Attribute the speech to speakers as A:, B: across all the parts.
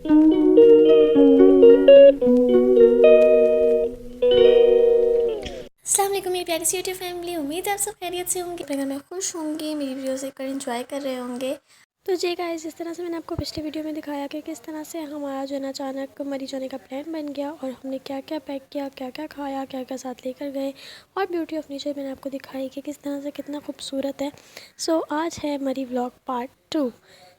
A: अस्सलाम वालेकुम मेरी प्यारी सी यूट्यूब फैमिली। उम्मीद है आप सब खैरियत से होंगे, अपने घर में खुश होंगे, मेरी वीडियोस देखकर एंजॉय कर रहे होंगे। तो जी गाइस, जिस तरह से मैंने आपको पिछले वीडियो में दिखाया कि किस तरह से हमारा जो है ना अचानक मरी जाने का प्लान बन गया और हमने क्या क्या पैक किया, क्या क्या खाया, क्या क्या साथ लेकर गए और ब्यूटी ऑफ नेचर मैंने आपको दिखाई कि किस तरह से कितना खूबसूरत है। सो आज है मरी व्लॉग पार्ट 2।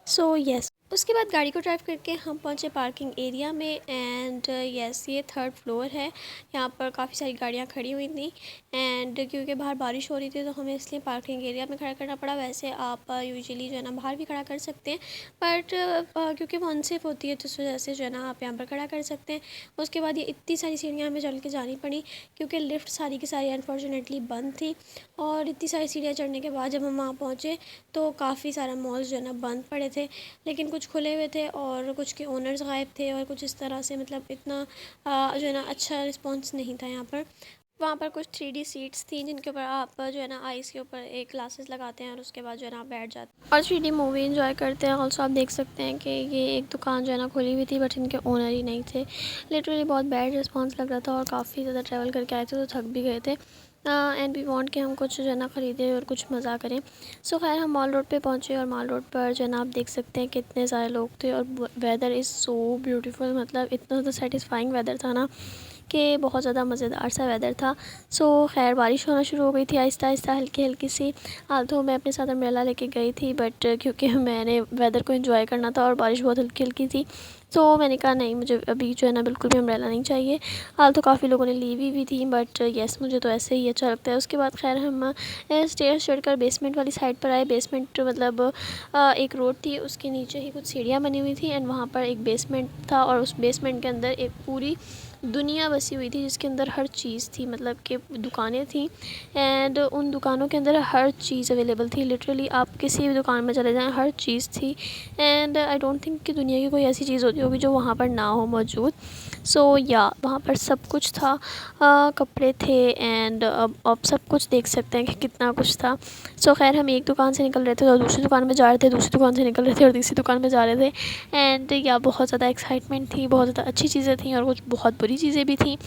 A: सो यस, उसके बाद गाड़ी को ड्राइव करके हम पहुंचे पार्किंग एरिया में एंड यस, ये 3rd फ्लोर है। यहाँ पर काफ़ी सारी गाड़ियाँ खड़ी हुई थी एंड क्योंकि बाहर बारिश हो रही थी तो हमें इसलिए पार्किंग एरिया में खड़ा करना पड़ा। वैसे आप यूजुअली जो है ना बाहर भी खड़ा कर सकते हैं, बट क्योंकि वो अनसेफ होती है तो इस वजह से जो है ना आप यहाँ पर खड़ा कर सकते हैं। उसके बाद ये इतनी सारी सीढ़ियाँ हमें चल के जानी पड़ी क्योंकि लिफ्ट सारी की सारी अनफॉर्चुनेटली बंद थी। और इतनी सारी सीढ़ियाँ चढ़ने के बाद जब हम वहाँ पहुँचे तो काफ़ी सारा मॉल्स जो है ना बंद पड़े थे, लेकिन कुछ खुले हुए थे और कुछ के ओनर्स गायब थे और कुछ इस तरह से, मतलब इतना जो है ना अच्छा रिस्पॉन्स नहीं था यहाँ पर। वहाँ पर कुछ 3D सीट्स थी जिनके ऊपर आप जो है ना आइस के ऊपर एक ग्लासेस लगाते हैं और उसके बाद जो है ना आप बैठ जाते हैं और 3D मूवी एंजॉय करते हैं। ऑल्सो आप देख सकते हैं कि ये एक दुकान जो है ना खुली हुई थी बट इनके ओनर ही नहीं थे। लिटरली बहुत बैड रिस्पॉन्स लग रहा था और काफ़ी ज़्यादा ट्रैवल करके आए थे तो थक भी गए थे एंड वी वांट कि हम कुछ जो है ना ख़रीदें और कुछ मज़ा करें। सो खैर हम मॉल रोड पे पहुँचे और मॉल रोड पर जो है ना आप देख सकते हैं कितने सारे लोग थे और वेदर इज़ सो ब्यूटीफुल, मतलब इतना ज़्यादा सेटिस्फाइंग वेदर था ना कि बहुत ज़्यादा मज़ेदार सा वेदर था। सो खैर बारिश होना शुरू हो गई थी आहिस्ता आहिस्ता, हल्की हल्की सी। तो मैं अपने साथ अम्ब्रेला लेके गई थी बट क्योंकि मैंने वेदर को एंजॉय करना था और बारिश बहुत हल्की हल्की थी तो मैंने कहा नहीं, मुझे अभी जो है ना बिल्कुल भी अम्ब्रेला नहीं चाहिए। तो काफ़ी लोगों ने ली हुई भी थी बट येस, मुझे तो ऐसे ही अच्छा लगता है। उसके बाद खैर हम स्टेयर्स चढ़कर बेसमेंट वाली साइड पर आए। बेसमेंट मतलब एक रोड थी, उसके नीचे ही कुछ सीढ़ियाँ बनी हुई थी एंड वहाँ पर एक बेसमेंट था और उस बेसमेंट के अंदर एक पूरी दुनिया बसी हुई थी जिसके अंदर हर चीज़ थी, मतलब कि दुकानें थी एंड उन दुकानों के अंदर हर चीज़ अवेलेबल थी। लिटरली आप किसी भी दुकान में चले जाएं हर चीज़ थी एंड आई डोंट थिंक कि दुनिया की कोई ऐसी चीज़ होती होगी जो वहाँ पर ना हो मौजूद। सो या वहाँ पर सब कुछ था, कपड़े थे एंड अब आप सब कुछ देख सकते हैं कि कितना कुछ था। सो खैर हम एक दुकान से निकल रहे थे और दूसरी दुकान में जा रहे थे, दूसरी दुकान से निकल रहे थे और तीसरी दुकान में जा रहे थे एंड या बहुत ज़्यादा एक्साइटमेंट थी, बहुत ज़्यादा अच्छी चीज़ें थी और कुछ बहुत बुरी चीज़ें भी थी।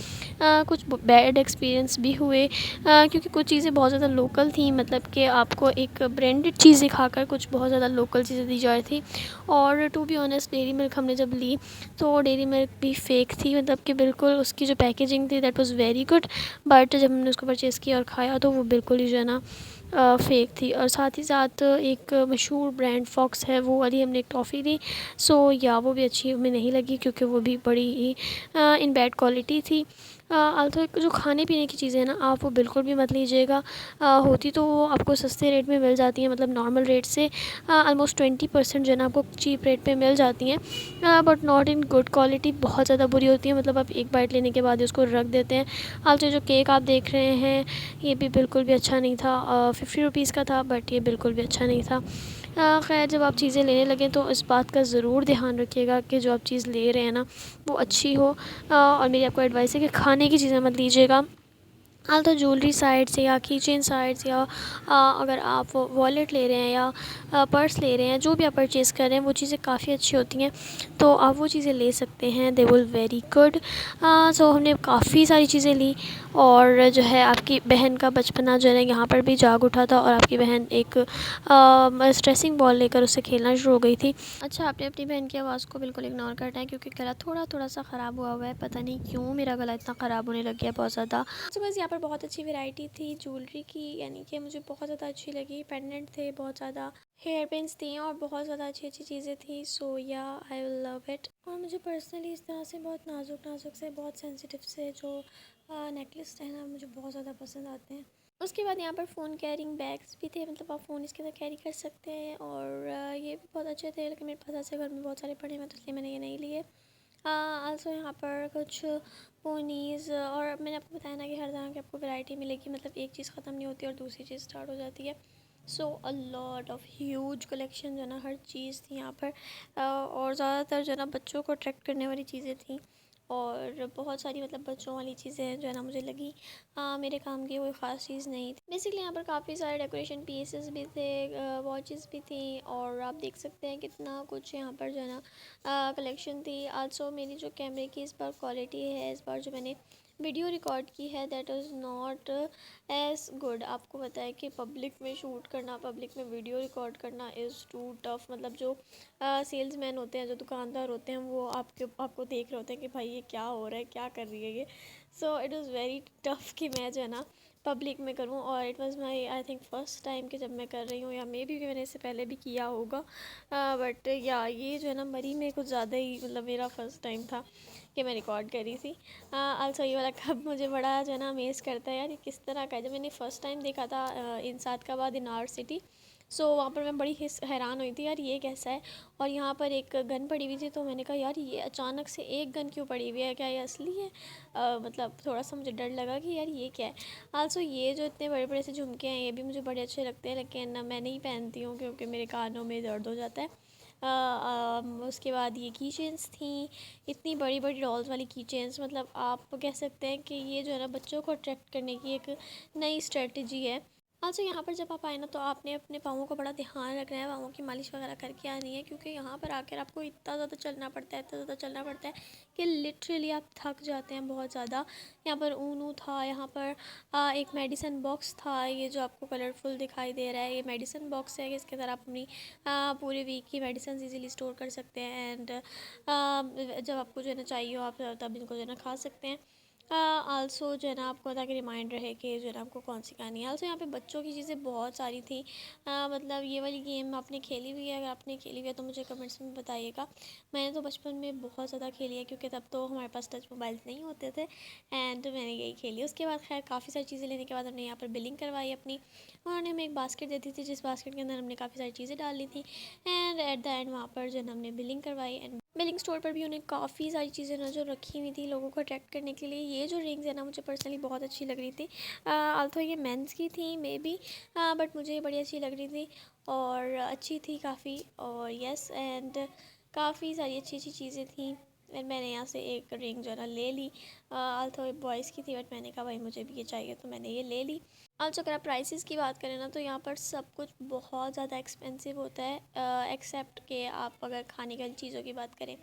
A: कुछ बैड एक्सपीरियंस भी हुए क्योंकि कुछ चीज़ें बहुत ज़्यादा लोकल थी, मतलब कि आपको एक ब्रांडेड चीज़ दिखाकर कुछ बहुत ज़्यादा लोकल चीज़ें दी जा रही थी। और to be honest Dairy Milk हमने जब ली तो डेयरी मिल्क भी फ़ेक थी, मतलब कि बिल्कुल उसकी जो पैकेजिंग थी that was very good but जब हमने उसको परचेज़ किया और खाया तो वो बिल्कुल ही जो है ना फ़ेक थी। और साथ ही साथ एक मशहूर ब्रांड फॉक्स है वो वाली हमने एक टॉफ़ी ली। सो या वो भी अच्छी हमें नहीं लगी क्योंकि वो भी बड़ी ही इन बैड क्वालिटी थी। आल्सो जो खाने पीने की चीज़ें हैं ना आप वो बिल्कुल भी मत लीजिएगा। होती तो वो आपको सस्ते रेट में मिल जाती हैं, मतलब नॉर्मल रेट से ऑलमोस्ट 20% जो है ना आपको चीप रेट पे मिल जाती हैं but not in good quality, बहुत ज़्यादा बुरी होती है। मतलब आप एक बाइट लेने के बाद ही उसको रख देते हैं। आल्सो जो केक आप देख रहे हैं ये भी बिल्कुल भी अच्छा नहीं था। 50 रुपीज़ का था बट ये बिल्कुल भी अच्छा नहीं था। खैर जब आप चीज़ें लेने लगें तो इस बात का ज़रूर ध्यान रखिएगा कि जो आप चीज़ ले रहे हैं ना वो अच्छी हो। और मेरी आपको एडवाइस है कि खाने की चीज़ें मत लीजिएगा। तो ज्वेलरी साइड से या कीचेन साइड से या अगर आप वॉलेट ले रहे हैं या पर्स ले रहे हैं, जो भी आप परचेज़ कर रहे हैं वो चीज़ें काफ़ी अच्छी होती हैं तो आप वो चीज़ें ले सकते हैं, दे विल वेरी गुड। सो हमने काफ़ी सारी चीज़ें ली और जो है आपकी बहन का बचपना जो है यहाँ पर भी जाग उठा था और आपकी बहन एक स्ट्रेसिंग बॉल लेकर उससे खेलना शुरू हो गई थी। अच्छा, आपने अपनी बहन की आवाज़ को बिल्कुल इग्नोर करना है क्योंकि गला थोड़ा थोड़ा सा ख़राब हुआ है, पता नहीं क्यों मेरा गला इतना ख़राब होने लग गया बहुत ज़्यादा। तो बस यहाँ पर बहुत अच्छी वैरायटी थी ज्वेलरी की, यानी कि मुझे बहुत ज़्यादा अच्छी लगी। पेंडेंट थे, बहुत ज़्यादा हेयर पिन्स थी और बहुत ज़्यादा अच्छी अच्छी चीज़ें थी। सो या आई विल लव इट। और मुझे पर्सनली इस तरह से बहुत नाजुक नाजुक से, बहुत सेंसिटिव से जो नेकलेस है ना मुझे बहुत ज़्यादा पसंद आते हैं। उसके बाद यहाँ पर फ़ोन कैरिंग बैग्स भी थे, मतलब आप फ़ोन इसके अंदर कैरी कर सकते हैं और ये भी बहुत अच्छे थे, लेकिन मेरे पास ऐसे घर में बहुत सारे पड़े हैं तो इसलिए मैंने ये नहीं लिए। आल्सो यहाँ पर कुछ पोनीज़ और मैंने आपको बताया ना कि हर तरह की आपको वैरायटी मिलेगी, मतलब एक चीज़ ख़त्म नहीं होती और दूसरी चीज़ स्टार्ट हो जाती है। So a lot of huge collection जो है ना हर चीज़ थी यहाँ पर और ज़्यादातर जो है ना बच्चों को अट्रैक्ट करने वाली चीज़ें थी। और बहुत सारी मतलब बच्चों वाली चीज़ें हैं जो है ना मुझे लगी मेरे काम की कोई ख़ास चीज़ नहीं थी। बेसिकली यहाँ पर काफ़ी सारे डेकोरेशन पीसेस भी थे, वॉचेस भी थी, और आप देख सकते हैं कितना कुछ यहाँ पर जो है ना कलेक्शन थी। आल्सो मेरी जो कैमरे की इस बार क्वालिटी है, इस बार जो मैंने वीडियो रिकॉर्ड की है, that is not as good. आपको पता है कि पब्लिक में शूट करना, पब्लिक में वीडियो रिकॉर्ड करना इज़ टू टफ। मतलब जो सेल्समैन होते हैं, जो दुकानदार होते हैं, वो आपको देख रहे होते हैं कि भाई ये क्या हो रहा है, क्या कर रही है ये। So it is very tough कि मैं जो है ना पब्लिक में करूँ, और it was my I think first time कि जब मैं कर रही हूँ, या मे बी मैंने इससे पहले भी किया होगा, बट या ये जो है ना मरी में कुछ ज़्यादा ही मतलब मेरा फ़र्स्ट टाइम था कि मैं रिकॉर्ड करी थी। आल्सो ये वाला कप मुझे बड़ा जो है ना अमेज़ करता है यार, ये किस तरह का है। जब मैंने फ़र्स्ट टाइम देखा था इन सादकाबाद इन आवर सिटी, सो वहाँ पर मैं बड़ी हैरान हुई थी यार ये कैसा है। और यहाँ पर एक गन पड़ी हुई थी, तो मैंने कहा यार ये अचानक से एक गन क्यों पड़ी हुई है, क्या ये असली है? मतलब थोड़ा सा मुझे डर लगा कि यार ये क्या है। आल्सो ये जो इतने बड़े बड़े से झुमके हैं, ये भी मुझे बड़े अच्छे लगते हैं, लेकिन मैं नहीं पहनती हूँ क्योंकि मेरे कानों में दर्द हो जाता है। उसके बाद ये की चेन्स थी, इतनी बड़ी बड़ी डॉल्स वाली की चेन्स। मतलब आप कह सकते हैं कि ये जो है ना बच्चों को अट्रैक्ट करने की एक नई स्ट्रेटजी है। अच्छा, यहाँ पर जब आप आए ना, तो आपने अपने पाँवों का बड़ा ध्यान रखना है, पाँवों की मालिश वगैरह करके आनी है, क्योंकि यहाँ पर आकर आपको इतना ज़्यादा चलना पड़ता है, इतना ज़्यादा चलना पड़ता है कि लिटरली आप थक जाते हैं बहुत ज़्यादा। यहाँ पर ऊनू था, यहाँ पर एक मेडिसिन बॉक्स था, ये जो आपको कलरफुल दिखाई दे रहा है, ये मेडिसिन बॉक्स है कि इसके अंदर आप अपनी पूरे वीक की मेडिसिन इजीली स्टोर कर सकते हैं। एंड जब आपको जो है ना चाहिए हो, आप तब इनको जो है ना खा सकते हैं। आल्सो जो है ना आपको ताकि रिमाइंड रहे कि जो है ना आपको कौन सी खानी है। आल्सो यहाँ पे बच्चों की चीज़ें बहुत सारी थी। मतलब ये वाली गेम आपने खेली हुई है? अगर आपने खेली हुई है तो मुझे कमेंट्स में बताइएगा। मैंने तो बचपन में बहुत ज़्यादा खेली है, क्योंकि तब तो हमारे पास टच मोबाइल्स नहीं होते थे, एंड मैंने यही खेली। उसके बाद खैर काफ़ी सारी चीज़ें लेने के बाद हमने यहाँ पर बिलिंग करवाई अपनी। उन्होंने हमें एक बास्केट देती थी, जिस बास्केट के अंदर हमने काफ़ी सारी चीज़ें डाल ली थी, एंड एट द एंड वहाँ पर जो है ना हमने बिलिंग करवाई। एंड बिलिंग स्टोर पर भी उन्हें काफ़ी सारी चीज़ें ना जो रखी हुई थी लोगों को अट्रैक्ट करने के लिए। ये जो रिंग्स है ना मुझे पर्सनली बहुत अच्छी लग रही थी। अल्थो ये मेंस की थी मे बी, बट मुझे ये बड़ी अच्छी लग रही थी और अच्छी थी काफ़ी। और यस, एंड काफ़ी सारी अच्छी अच्छी चीज़ें थी, एंड मैंने यहाँ से एक रिंग जो है ना ले ली। अल्थो बॉयज़ की थी, बट मैंने कहा भाई मुझे भी ये चाहिए, तो मैंने ये ले ली। आल्सो अगर आप प्राइसेस की बात करें ना, तो यहाँ पर सब कुछ बहुत ज़्यादा एक्सपेंसिव होता है, एक्सेप्ट कि आप अगर खाने वाली चीज़ों की बात करें।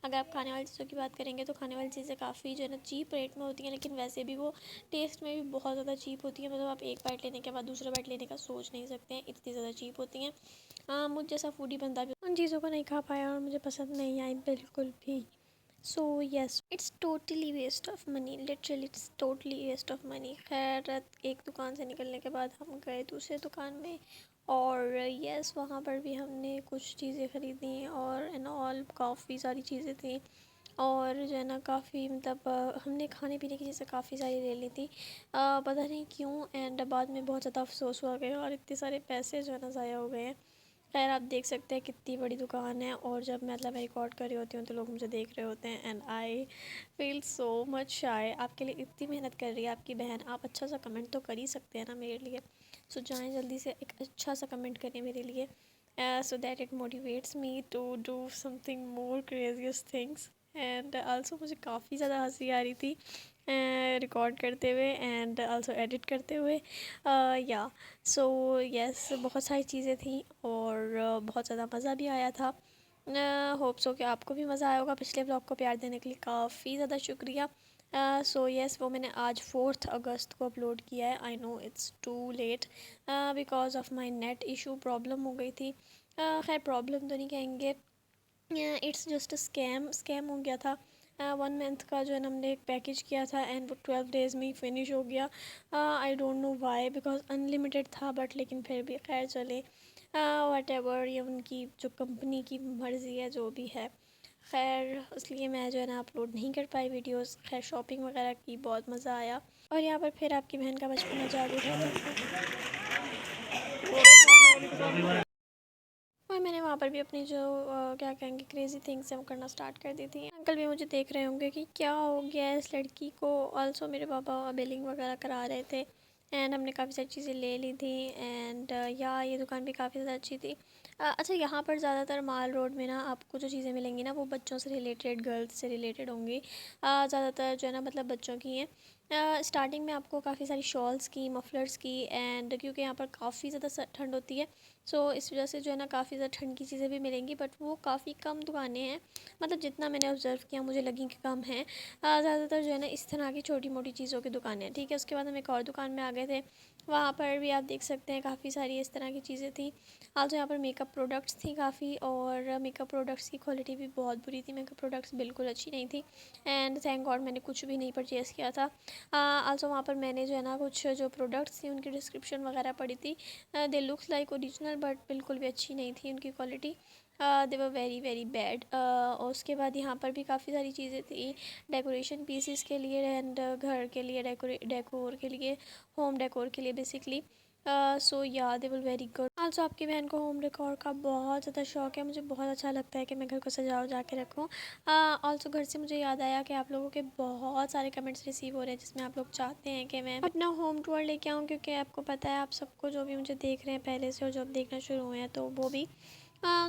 A: अगर आप खाने वाली चीज़ों की बात करेंगे तो खाने वाली चीज़ें काफ़ी जो है ना चीप रेट में होती हैं, लेकिन वैसे भी वो टेस्ट में भी बहुत ज़्यादा चीप होती हैं। मतलब आप एक बाइट लेने के बाद दूसरा बाइट लेने का सोच नहीं सकते हैं, इतनी ज़्यादा चीप होती हैं। मुझ जैसा फूडी बंदा भी उन चीज़ों को नहीं खा पाया और मुझे पसंद नहीं आई बिल्कुल भी। So yes, it's totally waste of money, literally it's totally waste of money. खैर एक दुकान से निकलने के बाद हम गए दूसरे दुकान में, और यस वहाँ पर भी हमने कुछ चीज़ें ख़रीदी, और एंड ऑल काफ़ी सारी चीज़ें थी। और जो है ना काफ़ी मतलब हमने खाने पीने की चीज़ें काफ़ी सारी ले ली थी, पता नहीं क्यों। एंड बाद में बहुत ज़्यादा अफसोस हुआ गया, और इतने सारे पैसे जो है ना ज़ाया हो गए हैं। खैर आप देख सकते हैं कितनी बड़ी दुकान है, और जब मतलब मैं रिकॉर्ड कर रही होती हूँ तो लोग मुझे देख रहे होते हैं, and I feel so much shy. आपके लिए इतनी मेहनत कर रही है आपकी बहन, आप अच्छा सा कमेंट तो कर ही सकते हैं ना मेरे लिए। सो जाएँ जल्दी से एक अच्छा सा कमेंट करें मेरे लिए, so that it motivates me to do something more crazies things. And also मुझे काफ़ी ज़्यादा हंसी आ रही थी रिकॉर्ड करते हुए एंड आल्सो एडिट करते हुए, या सो यस बहुत सारी चीज़ें थी, और बहुत ज़्यादा मज़ा भी आया था। होप सो कि आपको भी मज़ा आया होगा। पिछले ब्लॉग को प्यार देने के लिए काफ़ी ज़्यादा शुक्रिया। सो यस वो मैंने आज 4 अगस्त को अपलोड किया है। I know it's too late because of my net issue, problem हो गई थी। खैर प्रॉब्लम तो नहीं कहेंगे, इट्स जस्ट स्कैम हो गया था। 1 मंथ का जो है ना हमने एक पैकेज किया था, एंड वो 12 डेज़ में ही फिनिश हो गया। I don't know why, because unlimited था, बट लेकिन फिर भी खैर चले, वट एवर, ये उनकी जो कंपनी की मर्ज़ी है जो भी है। खैर इसलिए मैं जो है ना अपलोड नहीं कर पाई वीडियोस। खैर शॉपिंग वगैरह की बहुत मज़ा आया, और यहाँ पर फिर आपकी बहन का बचपना जाग उठा था। और मैंने वहाँ पर भी अपनी जो क्या कहेंगे क्रेज़ी थिंग्स हैं वो करना स्टार्ट कर दी थी। अंकल भी मुझे देख रहे होंगे कि क्या हो गया है इस लड़की को। ऑल्सो मेरे पापा बिलिंग वगैरह करा रहे थे, एंड हमने काफ़ी सारी चीज़ें ले ली थी। एंड या ये दुकान भी काफ़ी ज़्यादा अच्छी थी। अच्छा, यहाँ पर ज़्यादातर माल रोड में ना आपको जो चीज़ें मिलेंगी ना वो बच्चों से रिलेटेड, गर्ल्स से रिलेटेड होंगी। ज़्यादातर जो है ना मतलब बच्चों की हैं। स्टार्टिंग में आपको काफ़ी सारी शॉल्स की, मफलर्स की, एंड क्योंकि यहाँ पर काफ़ी ज़्यादा ठंड होती है, सो इस वजह से जो है ना काफ़ी ज़्यादा ठंड की चीज़ें भी मिलेंगी, बट वो काफ़ी कम दुकानें हैं। मतलब जितना मैंने ऑब्ज़र्व किया मुझे लगी कि कम है। ज़्यादातर जो है ना इस तरह की छोटी मोटी चीज़ों की दुकानें हैं, ठीक है। उसके बाद हम एक और दुकान में आ गए थे, वहाँ पर भी आप देख सकते हैं काफ़ी सारी इस तरह की चीज़ें थी। आज यहाँ पर मेकअप प्रोडक्ट्स थी काफ़ी, और मेकअप प्रोडक्ट्स की क्वालिटी भी बहुत बुरी थी। मेकअप प्रोडक्ट्स बिल्कुल अच्छी नहीं थी, एंड थैंक गॉड मैंने कुछ भी नहीं परचेज़ किया था। आल्सो वहाँ पर मैंने जो है ना कुछ जो प्रोडक्ट्स थी उनकी डिस्क्रिप्शन वगैरह पढ़ी थी। दे लुक्स लाइक ओरिजिनल, बट बिल्कुल भी अच्छी नहीं थी उनकी quality. They were very very bad. और उसके बाद यहाँ पर भी काफ़ी सारी चीज़ें थी डेकोरेशन पीसेस के लिए, एंड घर के लिए, डेकोर के लिए, होम डेकोर के लिए बेसिकली। सो या they will very good. Also आपकी बहन को होम डेकोर का बहुत ज़्यादा शौक है। मुझे बहुत अच्छा लगता है कि मैं घर को सजा के रखूँ। आल्सो घर से मुझे याद आया कि आप लोगों के बहुत सारे कमेंट्स रिसीव हो रहे हैं जिसमें आप लोग चाहते हैं कि मैं अपना होम टूर लेके आऊँ, क्योंकि आपको पता है, आप सबको जो भी मुझे देख रहे हैं पहले से और जो अब देखना शुरू हुए हैं तो वो भी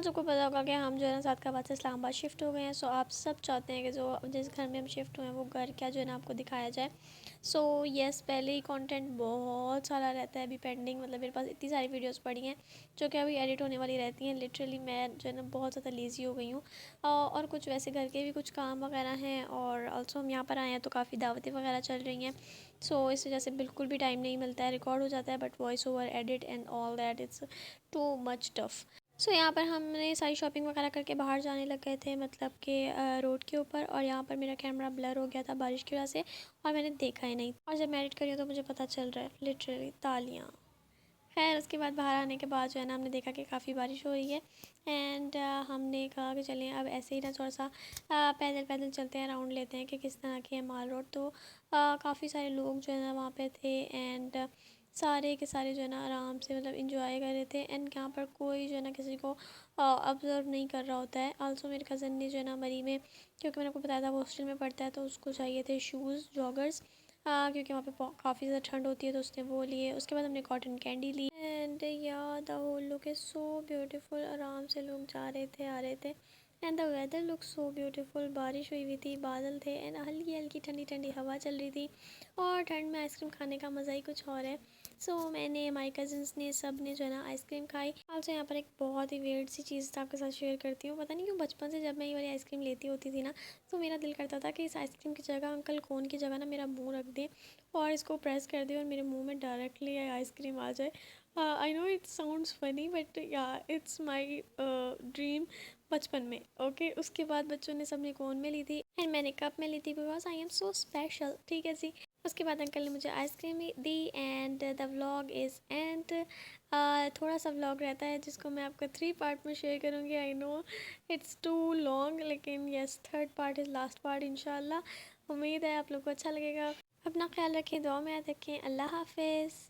A: सबको पता होगा कि हम जो है ना सादकाबाद से इस्लामाबाद शिफ्ट हो गए हैं। सो आप सब चाहते हैं कि जो जिस घर में हम शिफ्ट हुए हैं वो घर क्या जो है ना आपको दिखाया जाए। सो येस, पहले ही कंटेंट बहुत सारा रहता है अभी पेंडिंग। मतलब मेरे पास इतनी सारी वीडियोस पड़ी हैं जो कि अभी एडिट होने वाली रहती हैं। लिटरली मैं जो है ना बहुत ज़्यादा लेज़ी हो गई हूँ। और कुछ वैसे घर के भी कुछ काम वगैरह हैं, और ऑल्सो हम यहाँ पर आए हैं तो काफ़ी दावतें वगैरह चल रही हैं। सो इस वजह से बिल्कुल भी टाइम नहीं मिलता है। रिकॉर्ड हो जाता है but voice over, edit and all that, it's too much tough. So यहाँ पर हमने सारी शॉपिंग वगैरह करके बाहर जाने लग गए थे, मतलब कि रोड के ऊपर। और यहाँ पर मेरा कैमरा ब्लर हो गया था बारिश की वजह से, और मैंने देखा ही नहीं। और जब मैं एडिट करी हूँ तो मुझे पता चल रहा है, लिटरली तालियाँ। खैर उसके बाद बाहर आने के बाद जो है ना हमने देखा कि काफ़ी बारिश हो रही है, एंड हमने कहा कि चलें अब ऐसे ही ना थोड़ा सा पैदल पैदल चलते हैं, राउंड लेते हैं कि किस तरह की है माल रोड। तो काफ़ी सारे लोग जो है ना वहाँ पे थे, एंड सारे के सारे जो है ना आराम से मतलब इंजॉय कर रहे थे। एंड यहाँ पर कोई जो है ना किसी को ऑब्ज़र्व नहीं कर रहा होता है। आल्सो मेरे कज़न ने जो है ना मरी में, क्योंकि मैंने आपको बताया था वो हॉस्टल में पढ़ता है, तो उसको चाहिए थे शूज़ जॉगर्स, क्योंकि वहाँ पे काफ़ी ज़्यादा ठंड होती है, तो उसने वो लिए। उसके बाद हमने कॉटन कैंडी ली, and yeah the whole look is so beautiful. आराम से लोग जा रहे थे, आ रहे थे, and the weather look so beautiful. बारिश हुई हुई थी, बादल थे, एंड हल्की हल्की ठंडी ठंडी हवा चल रही थी, और ठंड में आइसक्रीम खाने का मज़ा ही कुछ और है। सो मैंने, हमारे कज़न्स ने, सब ने जो है ना आइसक्रीम खाई। आल्सो यहाँ पर एक बहुत ही वियर्ड सी चीज़ आपके साथ शेयर करती हूँ। पता नहीं क्यों बचपन से जब मैं ये वाली आइसक्रीम लेती होती थी ना, तो मेरा दिल करता था कि इस आइसक्रीम की जगह अंकल कोन की जगह ना मेरा मुंह रख दें, और इसको प्रेस कर दें और मेरे मुंह में डायरेक्टली आइसक्रीम आ जाए। I know it sounds funny, but या इट्स माई ड्रीम बचपन में। ओके उसके बाद बच्चों ने सबने कोन में ली थी, एंड मैंने कप में ली थी, because I am so special, ठीक है जी। उसके बाद अंकल ने मुझे ice cream the, and the vlog is and. थोड़ा सा व्लॉग रहता है जिसको मैं आपको 3 पार्ट में शेयर करूँगी। I know it's too long, लेकिन yes, third part is last part इंशाल्लाह। उम्मीद है आप लोग को अच्छा लगेगा। अपना ख्याल रखें, दुआ में याद रखें। अल्लाह हाफिज़।